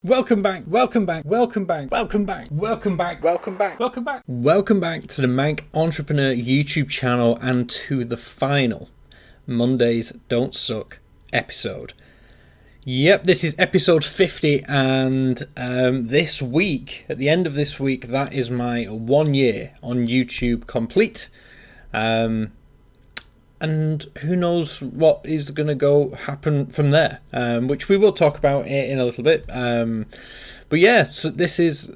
Welcome back to the Manc Entrepreneur YouTube channel and to the final Mondays Don't Suck episode. Yep, this is episode 50 and this week, at the end of this week, that is my 1 year on YouTube complete. And who knows what is going to happen from there, which we will talk about in a little bit. But yeah, so this is,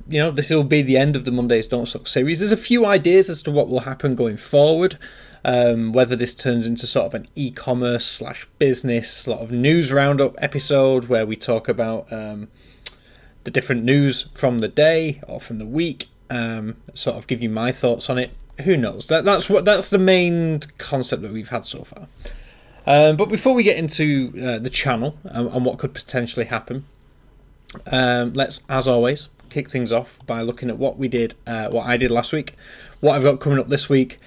this will be the end of the Mondays Don't Suck series. There's a few ideas as to what will happen going forward, whether this turns into sort of an e-commerce / business sort of news roundup episode where we talk about the different news from the day or from the week, sort of give you my thoughts on it. Who knows? That's the main concept that we've had so far. But before we get into the channel and what could potentially happen, let's, as always, kick things off by looking at what I did last week, what I've got coming up this week,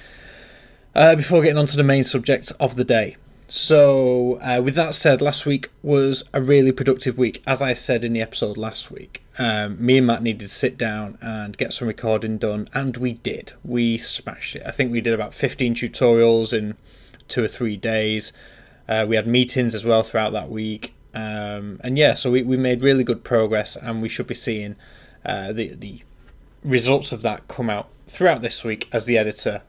before getting on to the main subject of the day. So, with that said, last week was a really productive week. As I said in the episode last week, me and Matt needed to sit down and get some recording done, and we did. We smashed it. I think we did about 15 tutorials in 2 or 3 days. We had meetings as well throughout that week. And yeah, so we made really good progress, and we should be seeing the results of that come out throughout this week as the editor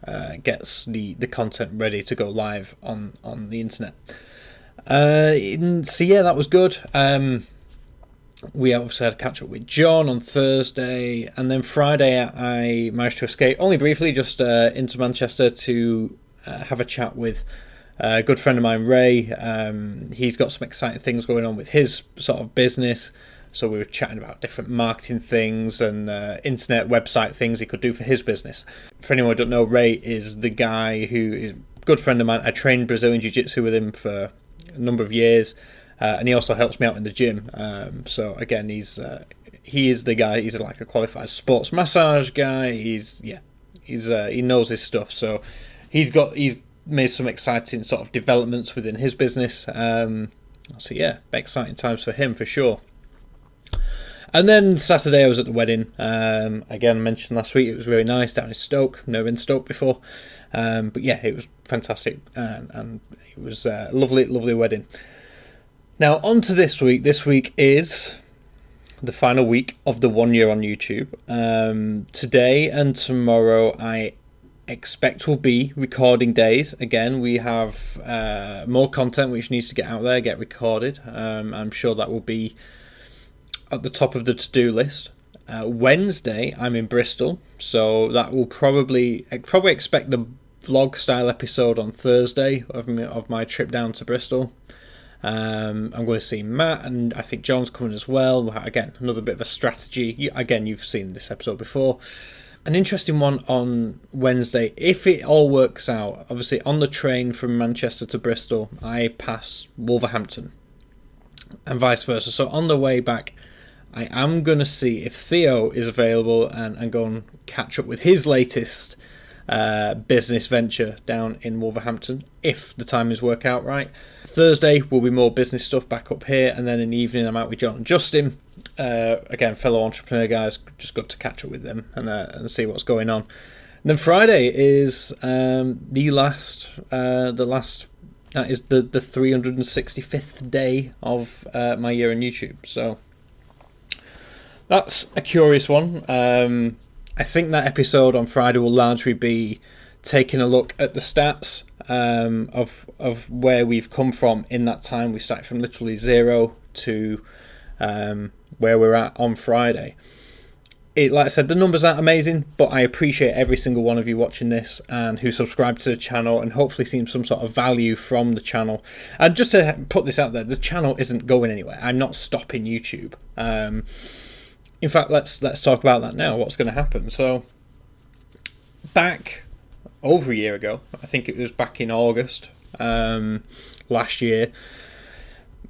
gets the content ready to go live on the internet. So yeah, that was good. We obviously had a catch up with John on Thursday, and then Friday I managed to escape, only briefly, just into Manchester to have a chat with a good friend of mine, Ray. He's got some exciting things going on with his sort of business. So we were chatting about different marketing things and internet website things he could do for his business. For anyone who don't know, Ray is the guy who is a good friend of mine. I trained Brazilian Jiu-Jitsu with him for a number of years, and he also helps me out in the gym. So again, he is the guy. He's like a qualified sports massage guy. He knows his stuff. So he's made some exciting sort of developments within his business. So yeah, exciting times for him for sure. And then Saturday I was at the wedding. Again, mentioned last week, it was really nice down in Stoke. I've never been to Stoke before. But yeah, it was fantastic. And it was a lovely, lovely wedding. Now, on to this week. This week is the final week of the 1 year on YouTube. Today and tomorrow I expect will be recording days. Again, we have more content which needs to get out there, get recorded. I'm sure that will be at the top of the to-do list. Wednesday I'm in Bristol, so that will probably expect the vlog style episode on Thursday of my trip down to Bristol. I'm going to see Matt, and I think John's coming as well. Again, another bit of a strategy. Again, you've seen this episode before. An interesting one on Wednesday, if it all works out. Obviously on the train from Manchester to Bristol I pass Wolverhampton and vice versa, so on the way back I am going to see if Theo is available and go and catch up with his latest business venture down in Wolverhampton, if the timings work out right. Thursday will be more business stuff back up here, and then in the evening I'm out with John and Justin. Again, fellow entrepreneur guys, just got to catch up with them and see what's going on. And then Friday is the last, that is the 365th day of my year on YouTube. So that's a curious one. I think that episode on Friday will largely be taking a look at the stats of where we've come from in that time. We started from literally 0 to where we're at on Friday. Like I said, the numbers aren't amazing, but I appreciate every single one of you watching this and who subscribe to the channel and hopefully seen some sort of value from the channel. And just to put this out there, the channel isn't going anywhere. I'm not stopping YouTube. In fact, let's talk about that now. What's going to happen? So, back over a year ago, I think it was back in August last year,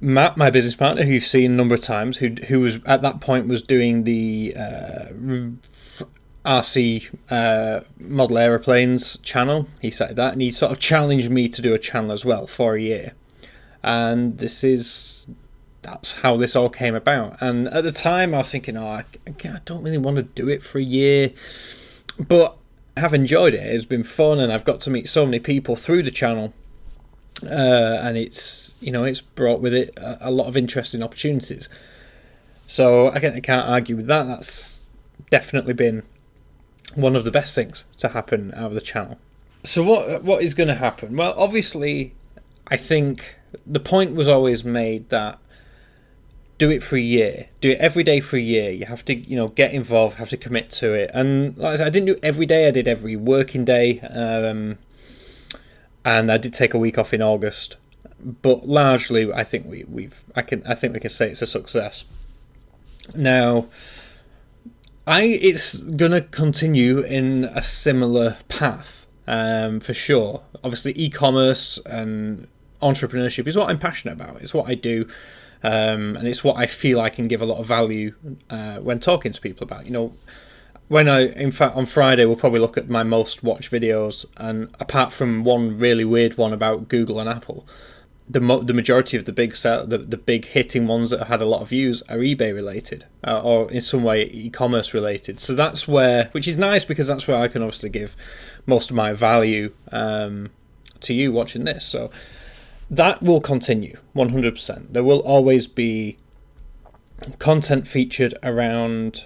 Matt, my business partner, who you've seen a number of times, who was at that point was doing the RC model aeroplanes channel. He started that, and he sort of challenged me to do a channel as well for a year. And this is that's how this all came about. And at the time, I was thinking, I don't really want to do it for a year, but I have enjoyed it. It's been fun, and I've got to meet so many people through the channel, and it's brought with it a lot of interesting opportunities. So again, I can't argue with that. That's definitely been one of the best things to happen out of the channel. So what is going to happen? Well, obviously, I think the point was always made that do it for a year. Do it every day for a year. You have to, get involved, have to commit to it. And like I said, I didn't do it every day. I did every working day. And I did take a week off in August. But largely, I think we can say it's a success. Now, it's going to continue in a similar path, for sure. Obviously, e-commerce and entrepreneurship is what I'm passionate about. It's what I do, and it's what I feel I can give a lot of value when talking to people about. In fact, on Friday, we'll probably look at my most watched videos, and apart from one really weird one about Google and Apple, the majority of the big hitting ones that had a lot of views are eBay related, or in some way e-commerce related. So that's which is nice, because that's where I can obviously give most of my value to you watching this. So that will continue 100%. There will always be content featured around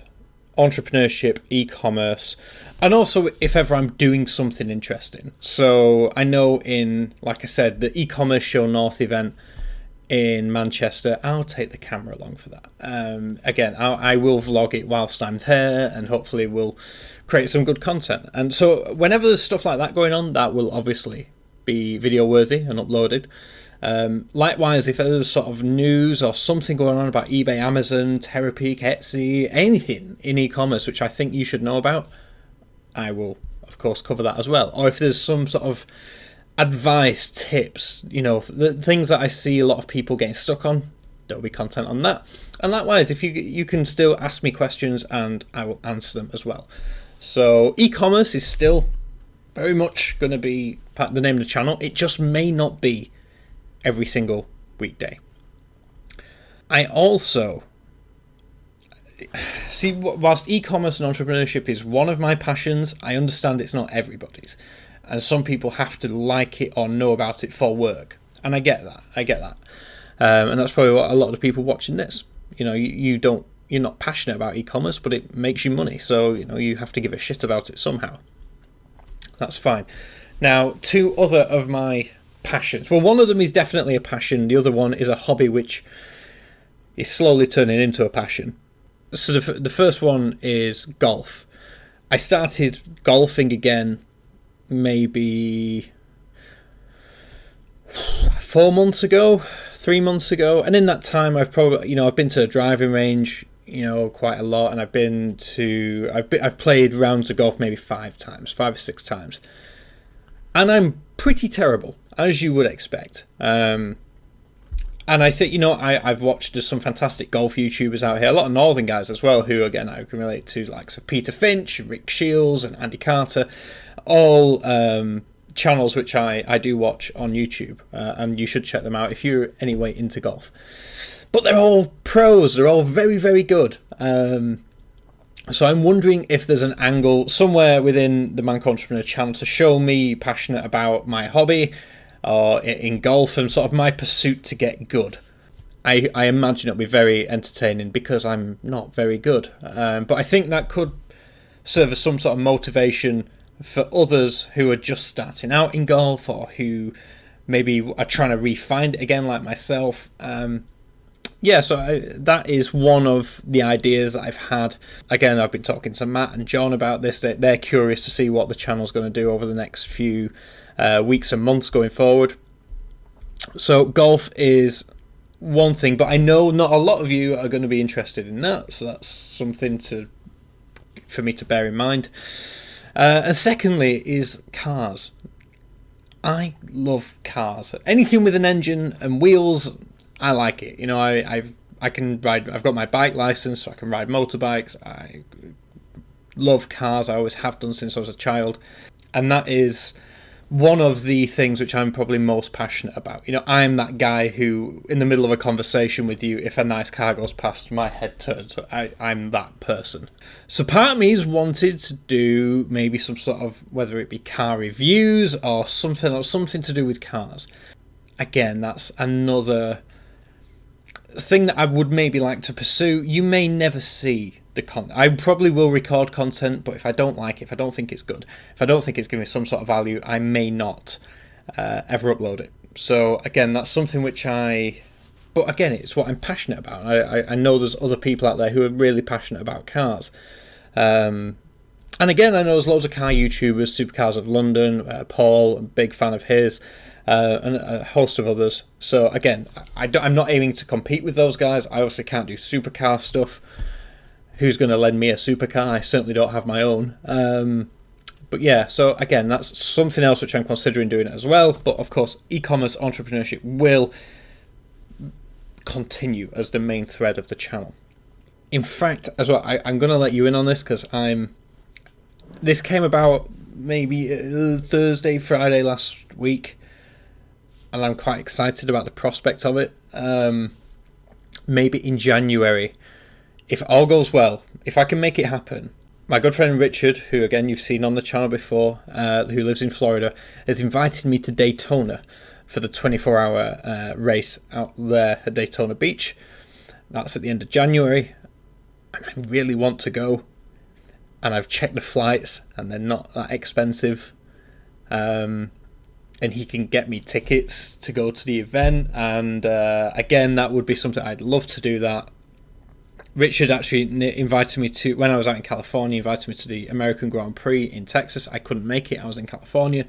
entrepreneurship, e-commerce, and also if ever I'm doing something interesting. So I know like I said, the e-commerce show North event in Manchester, I'll take the camera along for that. Again, I will vlog it whilst I'm there, and hopefully we'll create some good content. And so whenever there's stuff like that going on, that will obviously be video worthy and uploaded. Likewise, if there's sort of news or something going on about eBay, Amazon, Terapeak, Etsy, anything in e-commerce which I think you should know about, I will of course cover that as well. Or if there's some sort of advice, tips, the things that I see a lot of people getting stuck on, there'll be content on that. And likewise, if you can still ask me questions and I will answer them as well. So e-commerce is still very much going to be the name of the channel. It just may not be every single weekday. I also see, whilst e-commerce and entrepreneurship is one of my passions, I understand it's not everybody's, and some people have to like it or know about it for work, and I get that, and that's probably what a lot of the people watching this, you're not passionate about e-commerce, but it makes you money, so you have to give a shit about it somehow. That's fine. Now, two other of my passions. Well, one of them is definitely a passion. The other one is a hobby, which is slowly turning into a passion. So the first one is golf. I started golfing again maybe 3 months ago, and in that time I've probably I've been to a driving range quite a lot, and I've played rounds of golf maybe 5 or 6 times, and I'm pretty terrible, as you would expect. And I think, I've watched some fantastic golf YouTubers out here, a lot of northern guys as well, who, again, I can relate to, likes of Peter Finch, Rick Shields, and Andy Carter, all channels which I do watch on YouTube, and you should check them out if you're anyway into golf. But they're all pros, they're all very, very good. So I'm wondering if there's an angle somewhere within the Manc Entrepreneur channel to show me passionate about my hobby, or in golf, and sort of my pursuit to get good. I imagine it'll be very entertaining, because I'm not very good. But I think that could serve as some sort of motivation for others who are just starting out in golf, or who maybe are trying to re-find it again, like myself. So that is one of the ideas that I've had. Again, I've been talking to Matt and John about this. They're curious to see what the channel's going to do over the next few weeks and months going forward. So golf is one thing, but I know not a lot of you are going to be interested in that, so that's something for me to bear in mind. And secondly is cars. I love cars. Anything with an engine and wheels, I like it. I can ride. I've got my bike license, so I can ride motorbikes. I love cars. I always have done since I was a child, and that is one of the things which I'm probably most passionate about. You know, I'm that guy who, in the middle of a conversation with you, if a nice car goes past, my head turns. I'm that person. So part of me's wanted to do maybe some sort of, whether it be car reviews or something to do with cars. Again, that's another thing that I would maybe like to pursue. You may never see the content. I probably will record content, but if I don't like it, if I don't think it's good, if I don't think it's giving me some sort of value, I may not ever upload it. So again, that's something which but again, it's what I'm passionate about. I know there's other people out there who are really passionate about cars. And again, I know there's loads of car YouTubers, Supercars of London, Paul, I'm a big fan of his, and a host of others. So again, I'm not aiming to compete with those guys. I obviously can't do supercar stuff. Who's going to lend me a supercar? I certainly don't have my own. But yeah, so again, that's something else which I'm considering doing as well. But of course, e-commerce entrepreneurship will continue as the main thread of the channel. In fact, as well, I'm going to let you in on this because this came about maybe Thursday, Friday last week, and I'm quite excited about the prospect of it. Maybe in January, if all goes well, if I can make it happen, my good friend Richard, who again you've seen on the channel before, who lives in Florida, has invited me to Daytona for the 24-hour race out there at Daytona Beach. That's at the end of January, and I really want to go. And I've checked the flights, and they're not that expensive. And he can get me tickets to go to the event. And again, that would be something I'd love to do that. Richard actually invited me to, when I was out in California, invited me to the American Grand Prix in Texas. I couldn't make it. I was in California.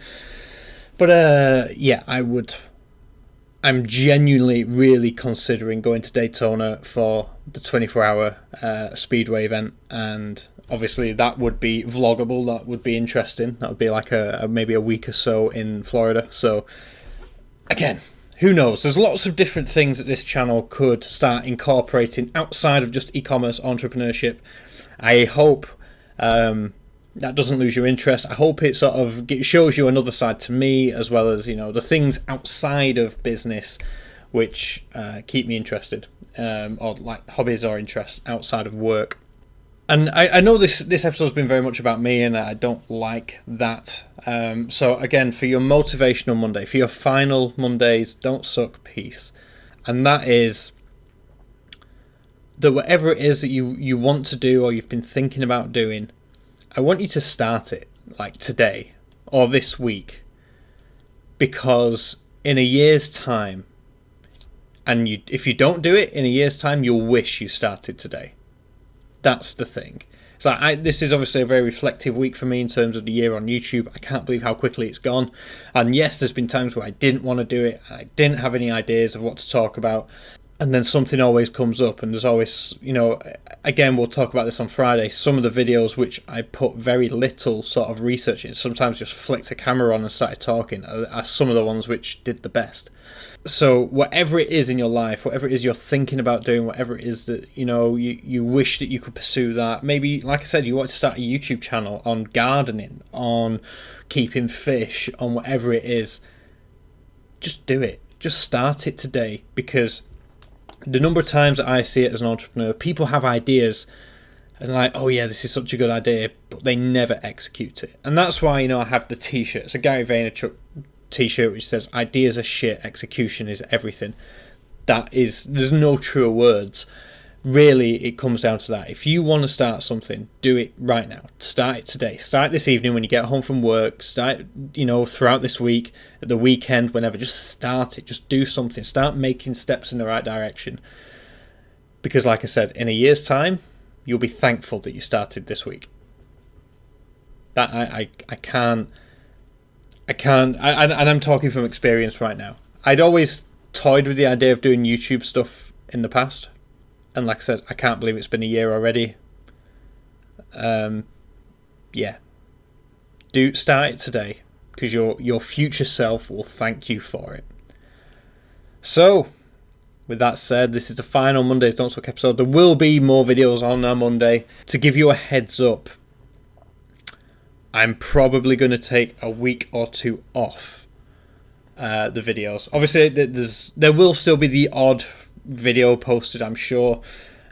But yeah, I'm genuinely really considering going to Daytona for the 24-hour Speedway event. And obviously that would be vloggable. That would be interesting. That would be like maybe a week or so in Florida. So again, who knows? There's lots of different things that this channel could start incorporating outside of just e-commerce entrepreneurship. I hope that doesn't lose your interest. I hope it sort of shows you another side to me, as well as, you know, the things outside of business which keep me interested, or like hobbies or interests outside of work. And I know this episode's been very much about me, and I don't like that. So again, for your motivational Monday, for your final Mondays, don't suck, peace. And that is that whatever it is that you want to do or you've been thinking about doing, I want you to start it, like today or this week. Because in a year's time, and if you don't do it in a year's time, you'll wish you started today. That's the thing. So this is obviously a very reflective week for me in terms of the year on YouTube. I can't believe how quickly it's gone. And yes, there's been times where I didn't want to do it. I didn't have any ideas of what to talk about. And then something always comes up, and there's always, you know, again, we'll talk about this on Friday. Some of the videos which I put very little sort of research in, sometimes just flicked a camera on and started talking, are some of the ones which did the best. So whatever it is in your life, whatever it is you're thinking about doing, whatever it is that, you know, you wish that you could pursue that. Maybe, like I said, you want to start a YouTube channel on gardening, on keeping fish, on whatever it is. Just do it. Just start it today, because the number of times that I see it as an entrepreneur, people have ideas and like, oh yeah, this is such a good idea, but they never execute it. And that's why, you know, I have the t-shirt. It's a Gary Vaynerchuk t-shirt which says, ideas are shit, execution is everything. There's no truer words. Really, it comes down to that. If you want to start something, do it right now. Start it today. Start this evening when you get home from work. Start, you know, throughout this week, at the weekend, whenever. Just start it. Just do something. Start making steps in the right direction. Because like I said, in a year's time, you'll be thankful that you started this week. That I can't, and I'm talking from experience right now. I'd always toyed with the idea of doing YouTube stuff in the past. And like I said, I can't believe it's been a year already. Yeah. Do start it today, because your future self will thank you for it. So, with that said, this is the final Mondays Don't Suck episode. There will be more videos on our Monday. To give you a heads up, I'm probably going to take a week or two off the videos. Obviously, there will still be the odd video posted, I'm sure,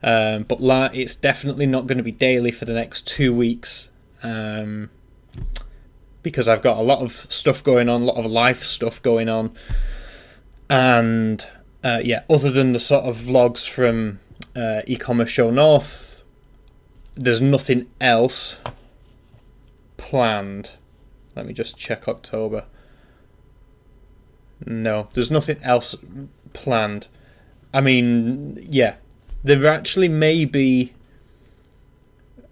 but it's definitely not going to be daily for the next 2 weeks, because I've got a lot of stuff going on, a lot of life stuff going on, and other than the sort of vlogs from e-commerce show North, there's nothing else planned. Let me just check October. No, there's nothing else planned. I mean, yeah, there actually may be.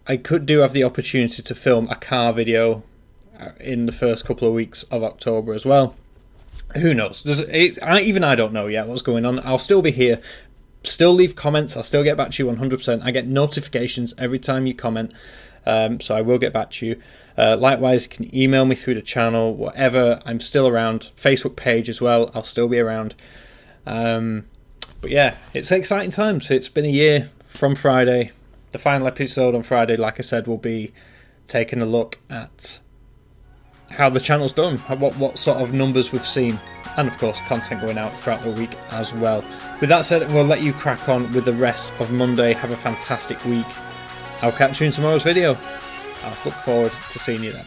I could have the opportunity to film a car video in the first couple of weeks of October as well. Who knows? I don't know yet what's going on. I'll still be here. Still leave comments. I'll still get back to you 100%. I get notifications every time you comment, so I will get back to you. Likewise, you can email me through the channel, whatever. I'm still around. Facebook page as well. I'll still be around. But yeah, it's exciting times. It's been a year from Friday. The final episode on Friday, like I said, will be taking a look at how the channel's done, what sort of numbers we've seen, and of course content going out throughout the week as well. With that said, we'll let you crack on with the rest of Monday. Have a fantastic week. I'll catch you in tomorrow's video. I'll look forward to seeing you then.